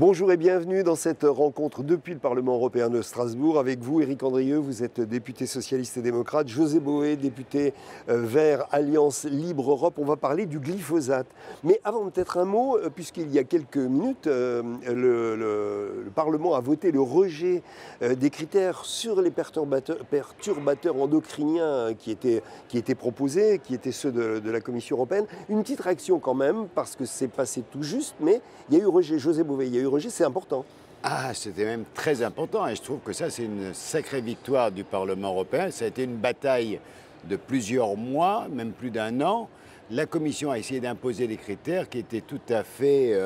Bonjour et bienvenue dans cette rencontre depuis le Parlement européen de Strasbourg. Avec vous, Éric Andrieux, vous êtes député socialiste et démocrate. José Bové, député Vert, Alliance Libre Europe. On va parler du glyphosate. Mais avant peut-être un mot, puisqu'il y a quelques minutes, le Parlement a voté le rejet des critères sur les perturbateurs endocriniens qui étaient proposés, qui étaient ceux de la Commission européenne. Une petite réaction quand même, parce que c'est passé tout juste, mais il y a eu rejet. José Bové, il y a eu rejet, c'est important. Ah, c'était même très important et je trouve que ça, c'est une sacrée victoire du Parlement européen. Ça a été une bataille de plusieurs mois, même plus d'un an. La Commission a essayé d'imposer des critères qui étaient tout à fait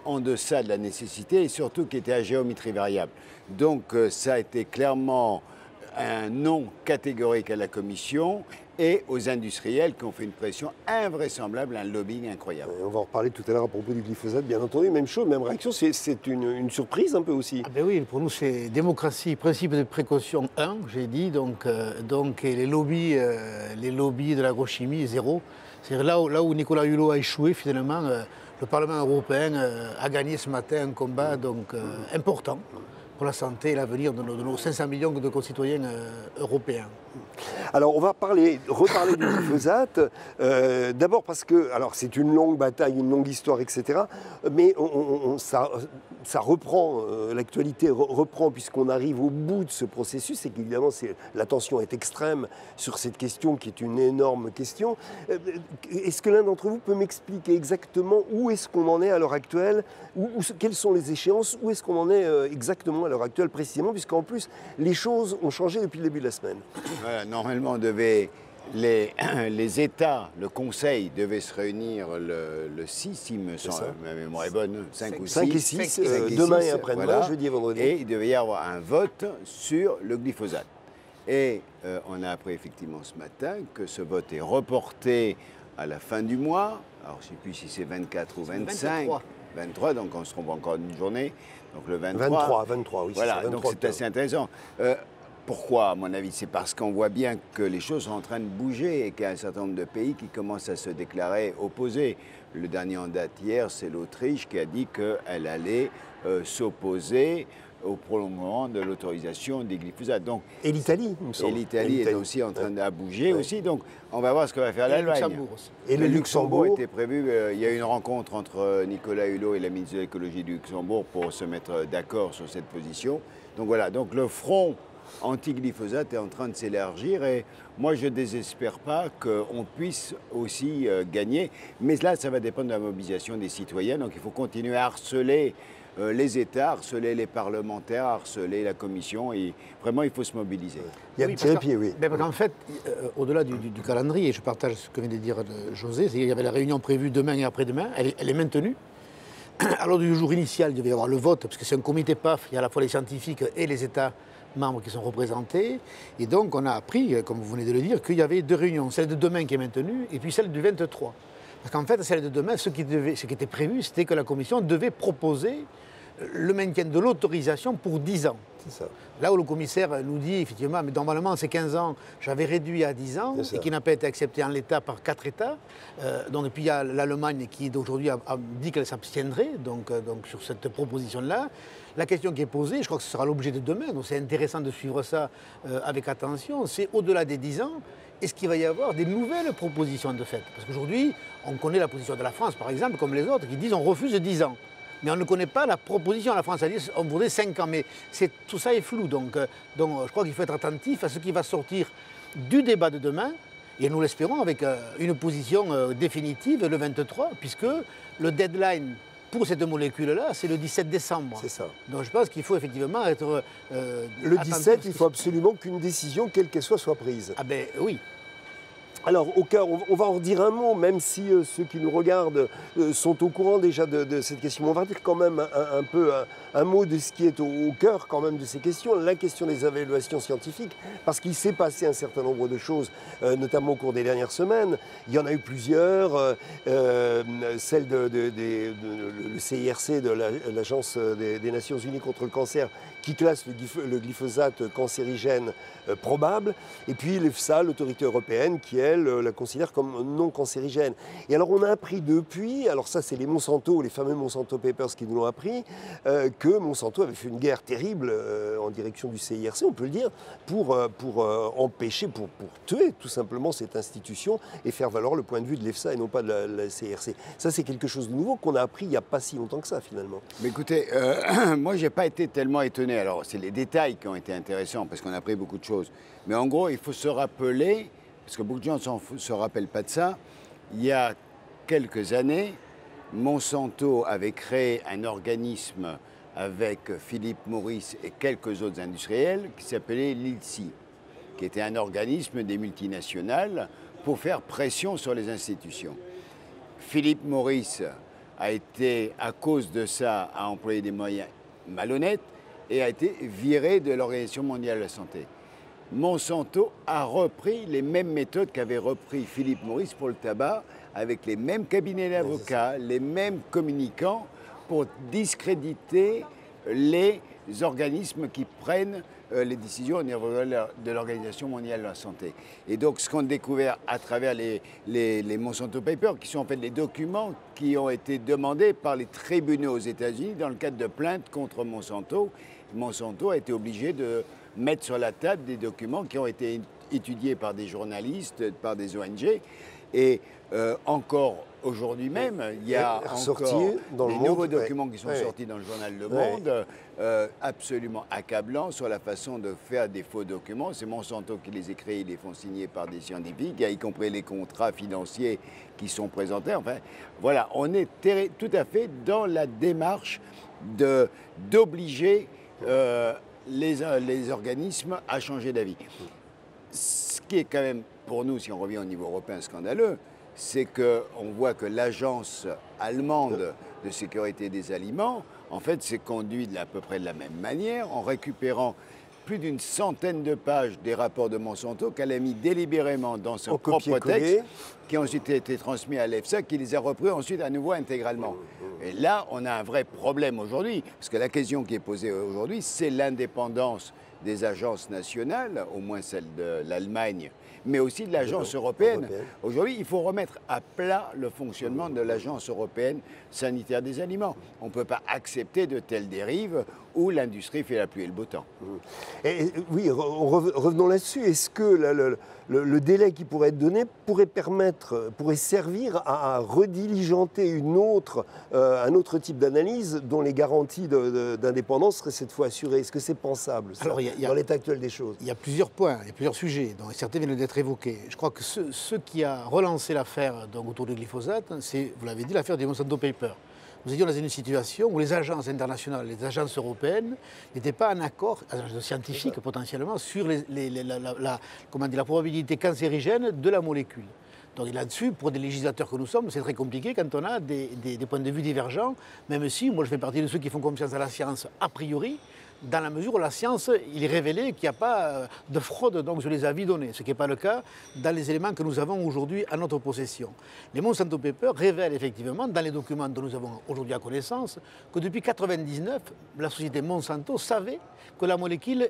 en deçà de la nécessité et surtout qui étaient à géométrie variable. Donc ça a été clairement un non catégorique à la Commission et aux industriels qui ont fait une pression invraisemblable, un lobbying incroyable. On va en reparler tout à l'heure à propos du glyphosate, bien entendu. Même chose, même réaction, c'est une surprise un peu aussi. Ah ben oui, pour nous c'est démocratie, principe de précaution 1, j'ai dit, donc et les lobbies de l'agrochimie, zéro. C'est là où Nicolas Hulot a échoué finalement, le Parlement européen a gagné ce matin un combat important pour la santé et l'avenir de nos 500 millions de concitoyens européens. Alors on va reparler du glyphosate, d'abord parce que, alors c'est une longue bataille, une longue histoire, etc. Mais ça reprend, l'actualité reprend puisqu'on arrive au bout de ce processus et qu'évidemment la tension est extrême sur cette question qui est une énorme question. Est-ce que l'un d'entre vous peut m'expliquer exactement où est-ce qu'on en est à l'heure actuelle, quelles sont les échéances, où est-ce qu'on en est exactement à l'heure actuelle précisément, puisqu'en plus les choses ont changé depuis le début de la semaine. Voilà, normalement, les États, le Conseil devait se réunir le 6, si ma mémoire est bonne, 5 ou 6. 5 et 6, demain et après-demain, voilà, jeudi et vendredi. Et il devait y avoir un vote sur le glyphosate. Et on a appris effectivement ce matin que ce vote est reporté à la fin du mois. Alors je ne sais plus si c'est 24 ou 25. 23, donc on se trompe encore une journée. Donc le 23. 23, oui. Voilà, c'est ça, 23 donc c'est assez intéressant. Pourquoi, à mon avis? C'est parce qu'on voit bien que les choses sont en train de bouger et qu'il y a un certain nombre de pays qui commencent à se déclarer opposés. Le dernier en date hier, c'est l'Autriche qui a dit qu'elle allait s'opposer au prolongement de l'autorisation des glyphosates. Donc, et l'Italie, il me semble. Et l'Italie est aussi en train de bouger aussi. Donc, on va voir ce que va faire l'Allemagne. Et le Luxembourg était prévu. Il y a eu une rencontre entre Nicolas Hulot et la ministre de l'écologie du Luxembourg pour se mettre d'accord sur cette position. Donc voilà. Donc le front anti-glyphosate est en train de s'élargir et moi je ne désespère pas qu'on puisse aussi gagner. Mais là, ça va dépendre de la mobilisation des citoyens. Donc il faut continuer à harceler les États, harceler les parlementaires, harceler la Commission et vraiment il faut se mobiliser. Il y a un petit pied, oui. Parce qu'en fait, au-delà du calendrier, je partage ce que vient de dire José, il y avait la réunion prévue demain et après-demain, elle est maintenue. À l'ordre du jour initial, il devait y avoir le vote, parce que c'est un comité PAF, il y a à la fois les scientifiques et les États membres qui sont représentés. Et donc on a appris, comme vous venez de le dire, qu'il y avait deux réunions, celle de demain qui est maintenue et puis celle du 23. Parce qu'en fait, celle de demain, ce qui était prévu, c'était que la Commission devait proposer le maintien de l'autorisation pour 10 ans. C'est ça. Là où le commissaire nous dit, effectivement, mais normalement c'est 15 ans, j'avais réduit à 10 ans, et qui n'a pas été accepté en l'état par 4 États. Donc, et puis il y a l'Allemagne qui d'aujourd'hui a dit qu'elle s'abstiendrait donc sur cette proposition-là. La question qui est posée, je crois que ce sera l'objet de demain, donc c'est intéressant de suivre ça avec attention, c'est au-delà des 10 ans, est-ce qu'il va y avoir des nouvelles propositions de fait? Parce qu'aujourd'hui, on connaît la position de la France, par exemple, comme les autres, qui disent on refuse 10 ans. Mais on ne connaît pas la proposition. La France a dit on voudrait 5 ans. Mais tout ça est flou. Donc je crois qu'il faut être attentif à ce qui va sortir du débat de demain. Et nous l'espérons avec une position définitive le 23, puisque le deadline pour cette molécule-là, c'est le 17 décembre. C'est ça. Donc je pense qu'il faut effectivement être le 17, il faut absolument qu'une décision, quelle qu'elle soit prise. Ah ben oui. Alors, au cœur, on va en dire un mot, même si ceux qui nous regardent sont au courant déjà de cette question. On va dire quand même un mot de ce qui est au cœur quand même de ces questions, la question des évaluations scientifiques, parce qu'il s'est passé un certain nombre de choses, notamment au cours des dernières semaines. Il y en a eu plusieurs, celle le CIRC, de l'Agence des Nations Unies contre le cancer, qui classe le glyphosate cancérigène probable, et puis l'EFSA, l'autorité européenne, qui, elle, elle la considère comme non cancérigène. Et alors on a appris depuis, alors ça c'est les Monsanto, les fameux Monsanto Papers qui nous l'ont appris, que Monsanto avait fait une guerre terrible en direction du CIRC, on peut le dire, pour empêcher, pour tuer tout simplement cette institution et faire valoir le point de vue de l'EFSA et non pas de la CIRC. Ça c'est quelque chose de nouveau qu'on a appris il n'y a pas si longtemps que ça finalement. Mais écoutez, moi je n'ai pas été tellement étonné. Alors c'est les détails qui ont été intéressants parce qu'on a appris beaucoup de choses. Mais en gros, il faut se rappeler, parce que beaucoup de gens ne se rappellent pas de ça, il y a quelques années, Monsanto avait créé un organisme avec Philip Morris et quelques autres industriels qui s'appelait l'ILSI, qui était un organisme des multinationales pour faire pression sur les institutions. Philip Morris a été, à cause de ça, a employé des moyens malhonnêtes et a été viré de l'Organisation mondiale de la santé. Monsanto a repris les mêmes méthodes qu'avait repris Philip Morris pour le tabac, avec les mêmes cabinets d'avocats, les mêmes communicants, pour discréditer les organismes qui prennent les décisions au niveau de l'Organisation mondiale de la santé. Et donc ce qu'on a découvert à travers les Monsanto Papers, qui sont en fait des documents qui ont été demandés par les tribunaux aux États-Unis dans le cadre de plaintes contre Monsanto. Monsanto a été obligé de mettre sur la table des documents qui ont été étudiés par des journalistes, par des ONG. Et encore aujourd'hui même, il y a encore des nouveaux documents qui sont sortis dans le journal Le Monde, absolument accablants sur la façon de faire des faux documents. C'est Monsanto qui les écrit, ils les font signer par des scientifiques, y compris les contrats financiers qui sont présentés. Enfin, voilà, on est tout à fait dans la démarche d'obliger les organismes à changer d'avis. Ce qui est quand même, pour nous, si on revient au niveau européen, scandaleux, c'est qu'on voit que l'agence allemande de sécurité des aliments, en fait, s'est conduite à peu près de la même manière, en récupérant plus d'une centaine de pages des rapports de Monsanto qu'elle a mis délibérément dans son propre texte, qui ont ensuite été transmis à l'EFSA, qui les a repris ensuite à nouveau intégralement. Et là, on a un vrai problème aujourd'hui, parce que la question qui est posée aujourd'hui, c'est l'indépendance des agences nationales, au moins celle de l'Allemagne, mais aussi de l'agence européenne. Aujourd'hui, il faut remettre à plat le fonctionnement de l'agence européenne sanitaire des aliments. On ne peut pas accepter de telles dérives où l'industrie fait la pluie et le beau temps. Et, oui, revenons là-dessus. Est-ce que le délai qui pourrait être donné pourrait servir à rediligenter un autre type d'analyse dont les garanties d'indépendance seraient cette fois assurées? Est-ce que c'est pensable dans l'état actuel des choses? Il y a plusieurs points, il y a plusieurs sujets, dont certains viennent d'être évoqués. Je crois que ce qui a relancé l'affaire autour du glyphosate, c'est, vous l'avez dit, l'affaire des Monsanto Papers. Nous étions dans une situation où les agences internationales, les agences européennes n'étaient pas en accord, agences scientifiques potentiellement, sur la probabilité cancérigène de la molécule. Donc là-dessus, pour des législateurs que nous sommes, c'est très compliqué quand on a des points de vue divergents, même si moi je fais partie de ceux qui font confiance à la science a priori, dans la mesure où la science, il est révélé qu'il n'y a pas de fraude donc, sur les avis donnés, ce qui n'est pas le cas dans les éléments que nous avons aujourd'hui à notre possession. Les Monsanto Papers révèlent effectivement, dans les documents dont nous avons aujourd'hui à connaissance, que depuis 1999, la société Monsanto savait que la molécule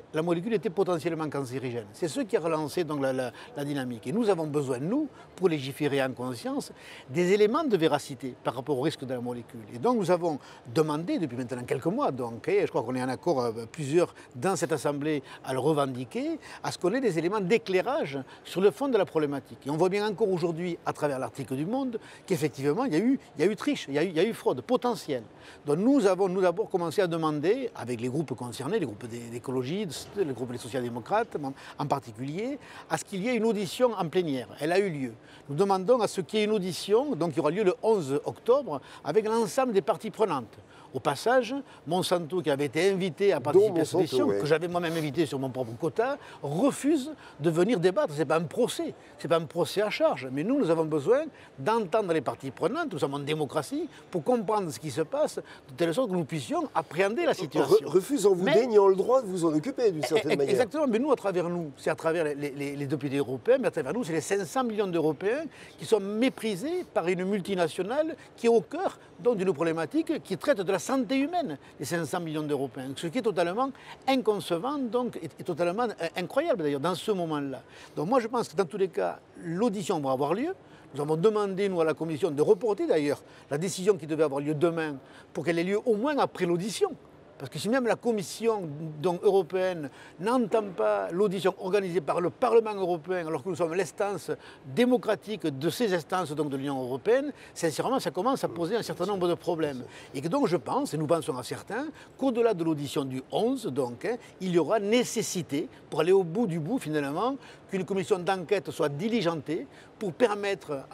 était potentiellement cancérigène. C'est ce qui a relancé donc, la dynamique. Et nous avons besoin, nous, pour légiférer en conscience, des éléments de véracité par rapport au risque de la molécule. Et donc nous avons demandé, depuis maintenant quelques mois, donc, et je crois qu'on est en accord plusieurs dans cette Assemblée à le revendiquer, à ce qu'on ait des éléments d'éclairage sur le fond de la problématique. Et on voit bien encore aujourd'hui, à travers l'article du Monde, qu'effectivement, il y a eu triche, il y a eu fraude potentielle. Donc nous avons d'abord commencé à demander, avec les groupes concernés, les groupes d'écologistes, les groupes des social-démocrates en particulier, à ce qu'il y ait une audition en plénière. Elle a eu lieu. Nous demandons à ce qu'il y ait une audition, donc qui aura lieu le 11 octobre, avec l'ensemble des parties prenantes. Au passage, Monsanto, qui avait été invité à participer à cette audition, que j'avais moi-même invité sur mon propre quota, refuse de venir débattre. Ce n'est pas un procès, ce n'est pas un procès à charge. Mais nous avons besoin d'entendre les parties prenantes, nous sommes en démocratie, pour comprendre ce qui se passe, de telle sorte que nous puissions appréhender la situation. Refuse en vous déniant le droit de vous en occuper, d'une certaine manière. Exactement, mais nous, à travers nous, c'est à travers les députés européens, mais à travers nous, c'est les 500 millions d'Européens qui sont méprisés par une multinationale qui est au cœur d'une problématique qui traite de la santé humaine des 500 millions d'Européens, ce qui est totalement inconcevant, donc, et totalement incroyable d'ailleurs dans ce moment-là. Donc moi je pense que dans tous les cas, l'audition va avoir lieu. Nous avons demandé, nous, à la Commission, de reporter d'ailleurs la décision qui devait avoir lieu demain pour qu'elle ait lieu au moins après l'audition. Parce que si même la Commission donc, européenne n'entend pas l'audition organisée par le Parlement européen, alors que nous sommes l'instance démocratique de ces instances donc, de l'Union européenne, sincèrement, ça commence à poser un certain nombre de problèmes. Et que donc je pense, et nous pensons à certains, qu'au-delà de l'audition du 11, donc, il y aura nécessité, pour aller au bout du bout finalement, qu'une commission d'enquête soit diligentée pour permettre,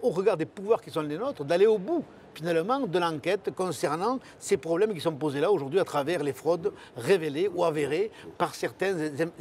au regard des pouvoirs qui sont les nôtres, d'aller au bout finalement de l'enquête concernant ces problèmes qui sont posés là aujourd'hui à travers les fraudes révélées ou avérées par certains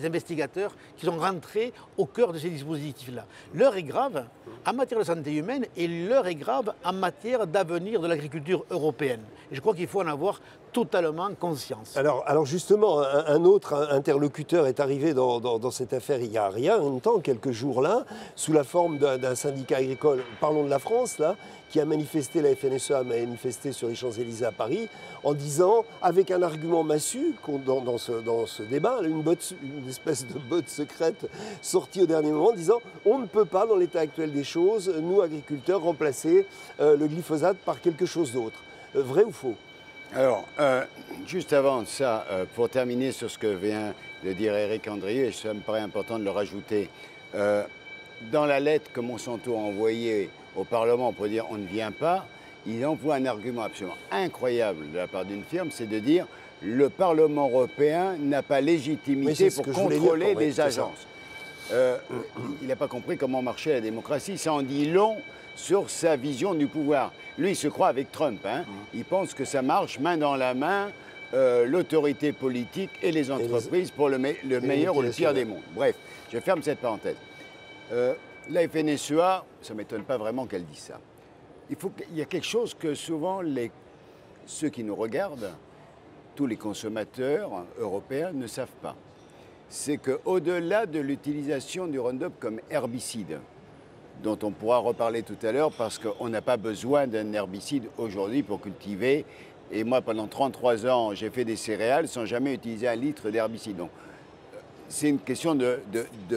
investigateurs qui sont rentrés au cœur de ces dispositifs-là. L'heure est grave en matière de santé humaine et l'heure est grave en matière d'avenir de l'agriculture européenne. Et je crois qu'il faut en avoir totalement conscience. Alors justement, un autre interlocuteur est arrivé dans cette affaire il y a rien de temps, quelques jours là, sous la forme d'un syndicat agricole, parlons de la France là, qui a manifesté, la FNSEA a manifesté sur les Champs-Élysées à Paris, en disant, avec un argument massu, dans ce débat, une espèce de botte secrète sortie au dernier moment, disant on ne peut pas, dans l'état actuel des choses, nous agriculteurs, remplacer le glyphosate par quelque chose d'autre. Vrai ou faux ? Alors, juste avant ça, pour terminer sur ce que vient de dire Éric Andrieu, et ça me paraît important de le rajouter, dans la lettre que Monsanto a envoyée au Parlement pour dire on ne vient pas, il emploie un argument absolument incroyable de la part d'une firme, c'est de dire le Parlement européen n'a pas légitimité pour contrôler les agences. Il n'a pas compris comment marchait la démocratie, ça en dit long sur sa vision du pouvoir. Lui, il se croit avec Trump. Hein. Il pense que ça marche main dans la main, l'autorité politique et les entreprises pour le meilleur ou le pire des mondes. Bref, je ferme cette parenthèse. La FNSEA, ça ne m'étonne pas vraiment qu'elle dise ça. Il y a quelque chose que souvent ceux qui nous regardent, tous les consommateurs européens ne savent pas. C'est qu'au-delà de l'utilisation du Roundup comme herbicide, dont on pourra reparler tout à l'heure parce qu'on n'a pas besoin d'un herbicide aujourd'hui pour cultiver. Et moi, pendant 33 ans, j'ai fait des céréales sans jamais utiliser un litre d'herbicide. Donc, c'est une question de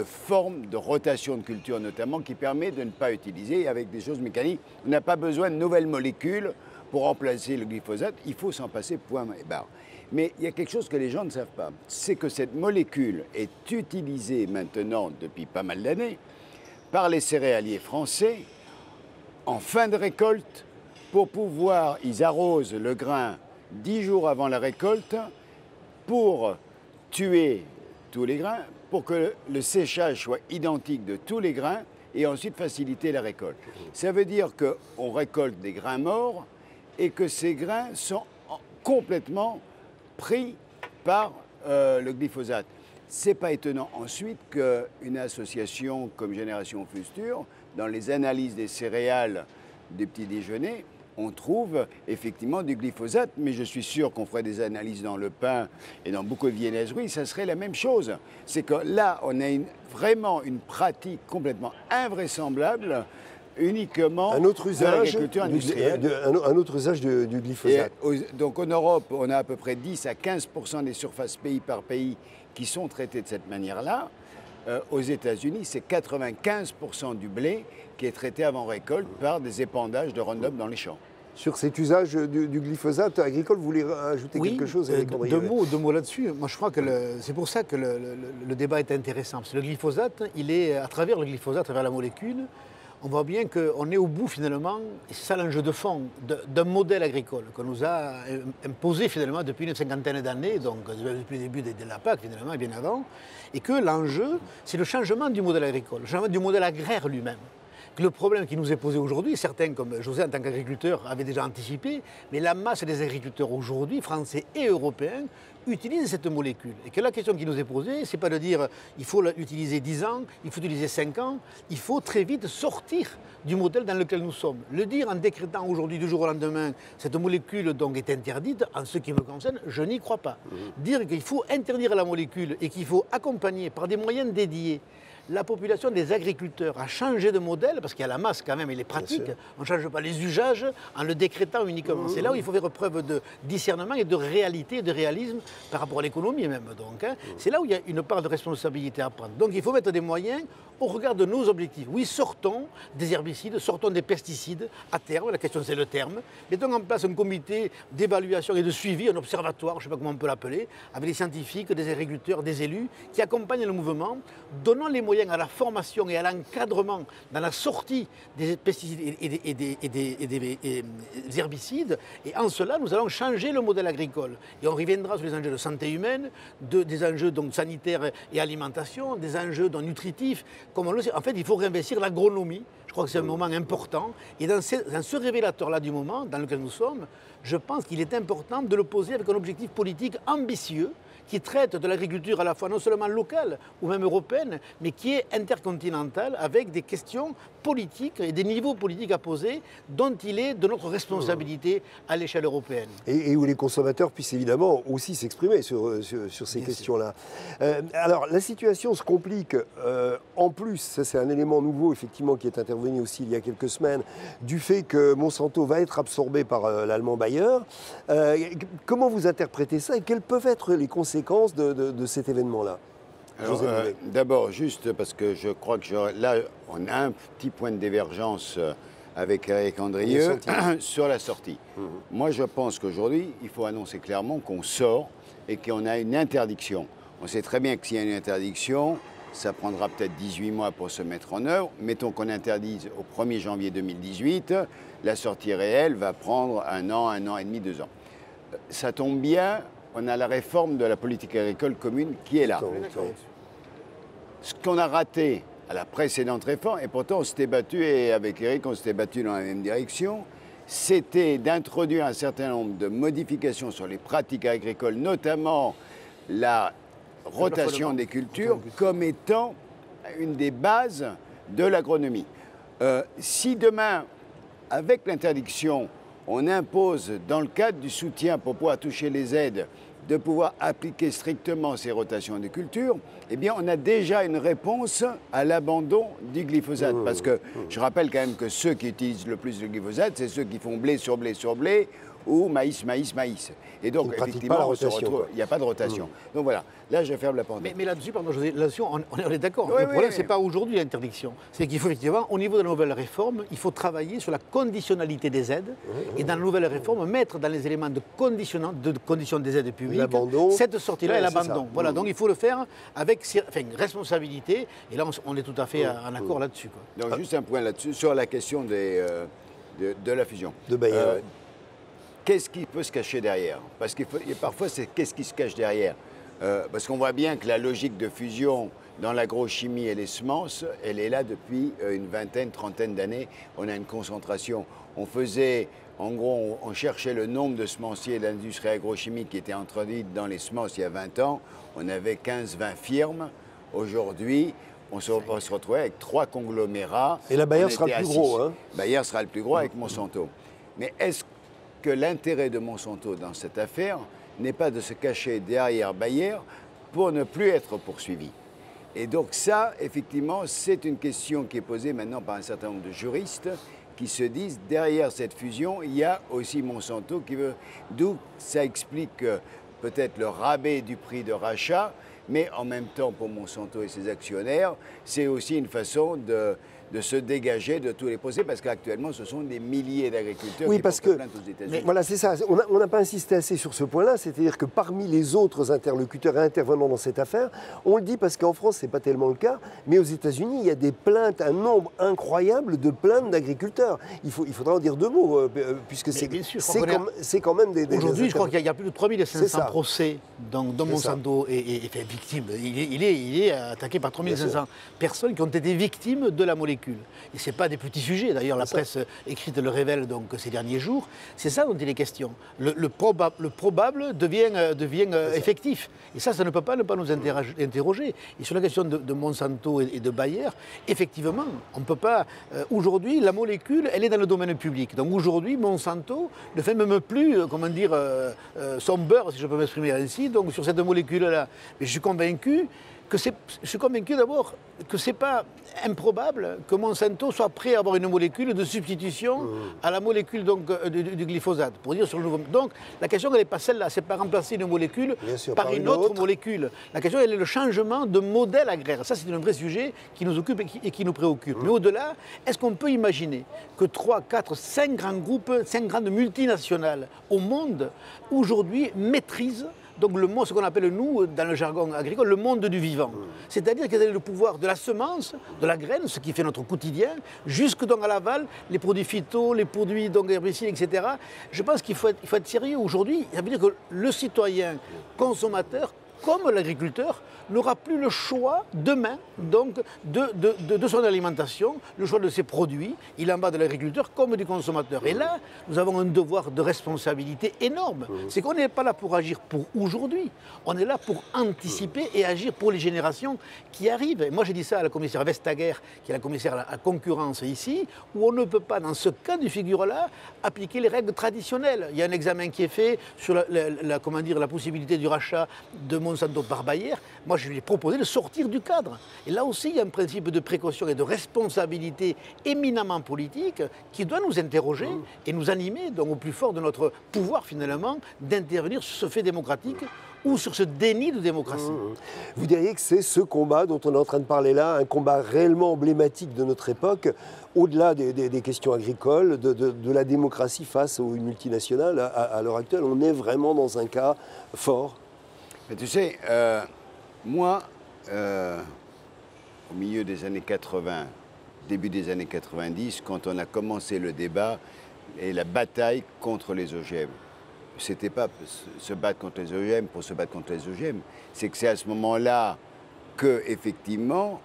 forme, de rotation de culture notamment, qui permet de ne pas utiliser avec des choses mécaniques. On n'a pas besoin de nouvelles molécules pour remplacer le glyphosate. Il faut s'en passer, point et barre. Mais il y a quelque chose que les gens ne savent pas. C'est que cette molécule est utilisée maintenant depuis pas mal d'années par les céréaliers français en fin de récolte pour pouvoir, ils arrosent le grain 10 jours avant la récolte pour tuer tous les grains, pour que le séchage soit identique de tous les grains et ensuite faciliter la récolte. Ça veut dire qu'on récolte des grains morts et que ces grains sont complètement pris par le glyphosate. Ce n'est pas étonnant ensuite qu'une association comme Génération Future, dans les analyses des céréales des petits déjeuners, on trouve effectivement du glyphosate, mais je suis sûr qu'on ferait des analyses dans le pain et dans beaucoup de viennoiseries, ça serait la même chose. C'est que là, on a vraiment une pratique complètement invraisemblable, uniquement un autre usage de l'agriculture industrielle. Un autre usage du glyphosate. Donc en Europe, on a à peu près 10 à 15% des surfaces pays par pays qui sont traitées de cette manière-là. Aux États-Unis, c'est 95% du blé qui est traité avant récolte par des épandages de Roundup dans les champs. Sur cet usage du glyphosate agricole, vous voulez ajouter quelque chose, Éric Andrieu ? Deux mots là-dessus. Moi, je crois que c'est pour ça que le débat est intéressant. Parce que le glyphosate, à travers le glyphosate, à travers la molécule, on voit bien qu'on est au bout, finalement, et c'est ça l'enjeu de fond, d'un modèle agricole qu'on nous a imposé, finalement, depuis une cinquantaine d'années, donc depuis le début de la PAC, finalement, et bien avant, et que l'enjeu, c'est le changement du modèle agricole, le changement du modèle agraire lui-même. Que le problème qui nous est posé aujourd'hui, certains, comme José, en tant qu'agriculteur, avaient déjà anticipé, mais la masse des agriculteurs aujourd'hui, français et européens, utilise cette molécule. Et que la question qui nous est posée, ce n'est pas de dire il faut l'utiliser 10 ans, il faut l'utiliser 5 ans, il faut très vite sortir du modèle dans lequel nous sommes. Le dire en décrétant aujourd'hui, du jour au lendemain, cette molécule donc est interdite, en ce qui me concerne, je n'y crois pas. Dire qu'il faut interdire la molécule et qu'il faut accompagner par des moyens dédiés la population des agriculteurs a changé de modèle, parce qu'il y a la masse quand même, elle est pratique. On ne change pas les usages en le décrétant uniquement. C'est là où il faut faire preuve de discernement et de réalité et de réalisme par rapport à l'économie même. Donc, hein. C'est là où il y a une part de responsabilité à prendre. Donc il faut mettre des moyens au regard de nos objectifs. Oui, sortons des herbicides, sortons des pesticides à terme, la question c'est le terme. Mettons en place un comité d'évaluation et de suivi, un observatoire, je ne sais pas comment on peut l'appeler, avec des scientifiques, des agriculteurs, des élus, qui accompagnent le mouvement, donnant les moyens à la formation et à l'encadrement dans la sortie des pesticides et des herbicides. Et en cela, nous allons changer le modèle agricole. Et on reviendra sur les enjeux de santé humaine, des enjeux donc sanitaires et alimentation, des enjeux donc nutritifs. Comme on le sait, en fait, il faut réinvestir l'agronomie. Je crois que c'est un moment important. Et dans ce révélateur-là du moment dans lequel nous sommes, je pense qu'il est important de le poser avec un objectif politique ambitieux, qui traite de l'agriculture à la fois non seulement locale ou même européenne, mais qui est intercontinentale avec des questions politiques et des niveaux politiques à poser dont il est de notre responsabilité à l'échelle européenne. Et où les consommateurs puissent évidemment aussi s'exprimer sur ces questions-là. Alors la situation se complique en plus, ça c'est un élément nouveau effectivement qui est intervenu aussi il y a quelques semaines, du fait que Monsanto va être absorbé par l'allemand Bayer. Comment vous interprétez ça et quelles peuvent être les conséquences de cet événement-là? D'abord, juste parce que je crois que là, on a un petit point de divergence avec Éric Andrieux sur la sortie. Moi, je pense qu'aujourd'hui, il faut annoncer clairement qu'on sort et qu'on a une interdiction. On sait très bien que s'il y a une interdiction, ça prendra peut-être 18 mois pour se mettre en œuvre. Mettons qu'on interdise au 1er janvier 2018, la sortie réelle va prendre 1 an et demi, 2 ans. Ça tombe bien. On a la réforme de la politique agricole commune qui est là. Ce qu'on a raté à la précédente réforme, et pourtant on s'était battu, et avec Éric on s'était battu dans la même direction, c'était d'introduire un certain nombre de modifications sur les pratiques agricoles, notamment la rotation des cultures, comme étant une des bases de l'agronomie. Si demain, avec l'interdiction, on impose, dans le cadre du soutien pour pouvoir toucher les aides, de pouvoir appliquer strictement ces rotations de culture, eh bien, on a déjà une réponse à l'abandon du glyphosate. Parce que je rappelle quand même que ceux qui utilisent le plus le glyphosate, c'est ceux qui font blé sur blé sur blé ou maïs, maïs, maïs. Et donc, effectivement, on se retrouve, il n'y a pas de rotation. Donc voilà, là, je ferme la parenthèse. Mais là-dessus, pardon, José, là-dessus, on est d'accord. Le problème, ce n'est pas aujourd'hui l'interdiction. C'est qu'il faut effectivement, au niveau de la nouvelle réforme, il faut travailler sur la conditionnalité des aides. Et dans la nouvelle réforme, mettre dans les éléments de condition des aides publiques cette sortie-là et l'abandon. Voilà, donc il faut le faire avec une responsabilité. Et là, on est tout à fait en accord là-dessus. Donc, juste un point là-dessus, sur la question de la fusion. De Bayer. Qu'est-ce qui peut se cacher derrière? Parce que parfois, c'est qu'est-ce qui se cache derrière? Parce qu'on voit bien que la logique de fusion dans l'agrochimie et les semences, elle est là depuis une vingtaine, trentaine d'années. On a une concentration. En gros, on cherchait le nombre de semenciers de l'industrie agrochimique qui étaient introduites dans les semences il y a 20 ans. On avait 15-20 firmes. Aujourd'hui, on va se retrouver avec 3 conglomérats. Et la Bayer sera le plus gros. Hein. Bayer sera le plus gros avec Monsanto. Mais est-ce que l'intérêt de Monsanto dans cette affaire n'est pas de se cacher derrière Bayer pour ne plus être poursuivi? Et donc ça, effectivement, c'est une question qui est posée maintenant par un certain nombre de juristes qui se disent derrière cette fusion, il y a aussi Monsanto qui veut... D'où ça explique peut-être le rabais du prix de rachat, mais en même temps pour Monsanto et ses actionnaires, c'est aussi une façon de se dégager de tous les procès, parce qu'actuellement, ce sont des milliers d'agriculteurs qui portent plainte aux États-Unis. Voilà, c'est ça. On n'a pas insisté assez sur ce point-là, c'est-à-dire que parmi les autres interlocuteurs et intervenants dans cette affaire, on le dit parce qu'en France, ce n'est pas tellement le cas, mais aux États-Unis, il y a des plaintes, un nombre incroyable de plaintes d'agriculteurs. Il faudra en dire 2 mots, puisque c'est quand même des... Aujourd'hui, je crois qu'il y a plus de 3500 procès dont Monsanto est victime. Il est attaqué par 3500 personnes qui ont été victimes de la molécule. Et ce n'est pas des petits sujets. D'ailleurs, la presse écrite le révèle donc ces derniers jours. C'est ça dont il est question. Le probable devient effectif. Et ça ne peut pas ne pas nous interroger. Et sur la question de Monsanto et de Bayer, effectivement, on ne peut pas... aujourd'hui, la molécule, elle est dans le domaine public. Donc aujourd'hui, Monsanto ne fait même plus, son beurre, si je peux m'exprimer ainsi, donc sur cette molécule-là. Mais je suis convaincu d'abord que ce n'est pas improbable que Monsanto soit prêt à avoir une molécule de substitution à la molécule donc, du glyphosate. Pour dire sur le nouveau... Donc la question, elle n'est pas celle-là, c'est pas remplacer une molécule par une autre molécule. La question, elle est le changement de modèle agraire. Ça, c'est un vrai sujet qui nous occupe et qui nous préoccupe. Mais au-delà, est-ce qu'on peut imaginer que 3, 4, 5 grands groupes, 5 grandes multinationales au monde, aujourd'hui, maîtrisent donc ce qu'on appelle, nous, dans le jargon agricole, le monde du vivant. C'est-à-dire qu'ils ont le pouvoir de la semence, de la graine, ce qui fait notre quotidien, jusque donc à l'aval, les produits phyto, les produits donc herbicides, etc. Je pense qu'il faut être sérieux aujourd'hui. Ça veut dire que le citoyen consommateur, comme l'agriculteur, n'aura plus le choix demain donc, de son alimentation, le choix de ses produits. Il en va de l'agriculteur comme du consommateur. Et là, nous avons un devoir de responsabilité énorme. C'est qu'on n'est pas là pour agir pour aujourd'hui. On est là pour anticiper et agir pour les générations qui arrivent. Et moi, j'ai dit ça à la commissaire Vestager, qui est la commissaire à la concurrence ici, où on ne peut pas, dans ce cas de figure-là, appliquer les règles traditionnelles. Il y a un examen qui est fait sur la possibilité du rachat de Monsanto par Bayer. Moi, je lui ai proposé de sortir du cadre. Et là aussi, il y a un principe de précaution et de responsabilité éminemment politique qui doit nous interroger et nous animer, donc au plus fort de notre pouvoir, finalement, d'intervenir sur ce fait démocratique ou sur ce déni de démocratie. Vous diriez que c'est ce combat dont on est en train de parler là, un combat réellement emblématique de notre époque, au-delà des questions agricoles, de la démocratie face aux multinationales. À l'heure actuelle, on est vraiment dans un cas fort. Mais tu sais, moi, au milieu des années 80, début des années 90, quand on a commencé le débat et la bataille contre les OGM, c'était pas se battre contre les OGM pour se battre contre les OGM, c'est que c'est à ce moment-là que, effectivement,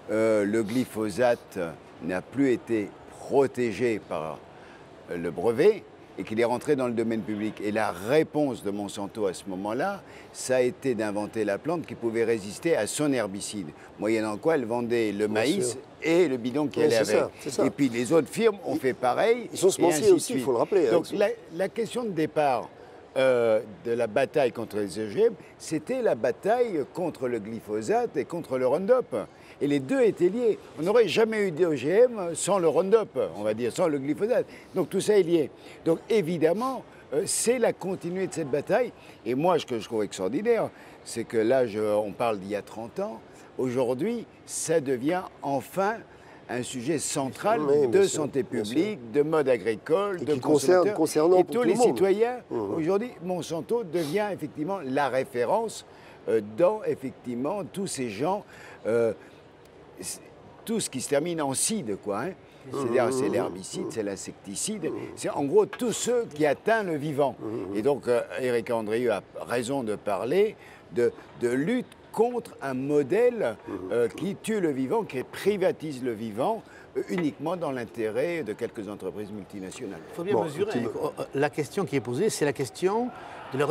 le glyphosate n'a plus été protégé par le brevet et qu'il est rentré dans le domaine public. Et la réponse de Monsanto à ce moment-là, ça a été d'inventer la plante qui pouvait résister à son herbicide, moyennant quoi elle vendait le maïs et le bidon qui allait avec. Et puis les autres firmes ont fait pareil. Ils sont semenciers aussi, il faut le rappeler. Donc la question de départ de la bataille contre les OGM, c'était la bataille contre le glyphosate et contre le Roundup. Et les deux étaient liés. On n'aurait jamais eu d'OGM sans le Roundup, on va dire, sans le glyphosate. Donc tout ça est lié. Donc évidemment, c'est la continuité de cette bataille. Et moi, ce que je trouve extraordinaire, c'est que là, on parle d'il y a 30 ans. Aujourd'hui, ça devient enfin un sujet central de santé publique, de mode agricole, de consommateurs. Et tous les citoyens, aujourd'hui, Monsanto devient effectivement la référence dans effectivement tous ces gens, tout ce qui se termine en cide, quoi. Hein. C'est-à-dire, c'est l'herbicide, c'est l'insecticide, c'est en gros tous ceux qui atteignent le vivant. Et donc, Éric Andrieux a raison de parler de lutte contre un modèle qui tue le vivant, qui privatise le vivant uniquement dans l'intérêt de quelques entreprises multinationales. Il faut bien mesurer. La question qui est posée, c'est la question de la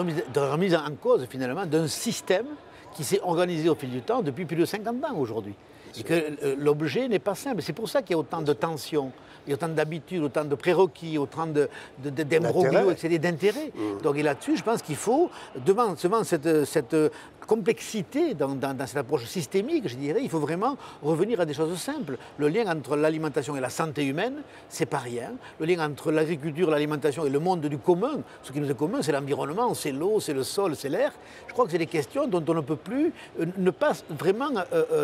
remise en cause, finalement, d'un système qui s'est organisé au fil du temps depuis plus de 50 ans aujourd'hui. Et que l'objet n'est pas simple. C'est pour ça qu'il y a autant de tensions, il y a autant d'habitudes, autant de prérequis, autant d'imbroglios, etc., d'intérêts. Donc là-dessus, je pense qu'il faut, devant cette complexité dans cette approche systémique, je dirais, il faut vraiment revenir à des choses simples. Le lien entre l'alimentation et la santé humaine, c'est pas rien. Le lien entre l'agriculture, l'alimentation et le monde du commun, ce qui nous est commun, c'est l'environnement, c'est l'eau, c'est le sol, c'est l'air. Je crois que c'est des questions dont on ne peut plus ne pas vraiment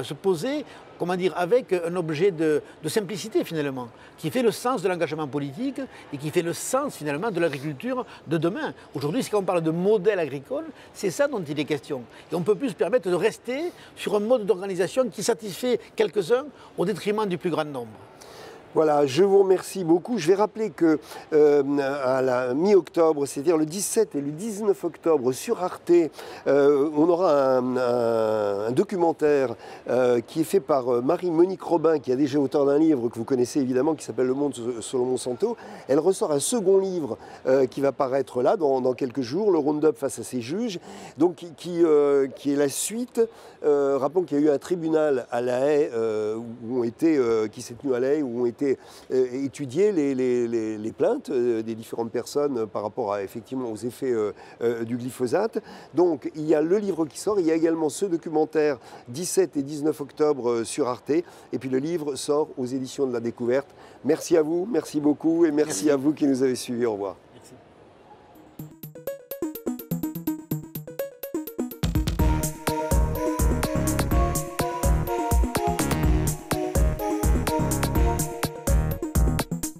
se poser, comment dire, avec un objet de simplicité finalement, qui fait le sens de l'engagement politique et qui fait le sens finalement de l'agriculture de demain. Aujourd'hui, quand on parle de modèle agricole, c'est ça dont il est question. Et on ne peut plus se permettre de rester sur un mode d'organisation qui satisfait quelques-uns au détriment du plus grand nombre. Voilà, je vous remercie beaucoup. Je vais rappeler que à la mi-octobre, c'est-à-dire le 17 et le 19 octobre, sur Arte, on aura un documentaire qui est fait par Marie-Monique Robin, qui est déjà auteur d'un livre que vous connaissez évidemment, qui s'appelle Le Monde selon Monsanto. Elle ressort un second livre qui va paraître là dans quelques jours, Le Roundup face à ses juges, donc qui est la suite. Rappelons qu'il y a eu un tribunal à La Haye qui s'est tenu à La Haye, où ont été étudier les plaintes des différentes personnes par rapport effectivement aux effets du glyphosate. Donc il y a le livre qui sort, il y a également ce documentaire 17 et 19 octobre sur Arte, et puis le livre sort aux éditions de la Découverte. Merci à vous, merci beaucoup, et merci à vous qui nous avez suivis. Au revoir.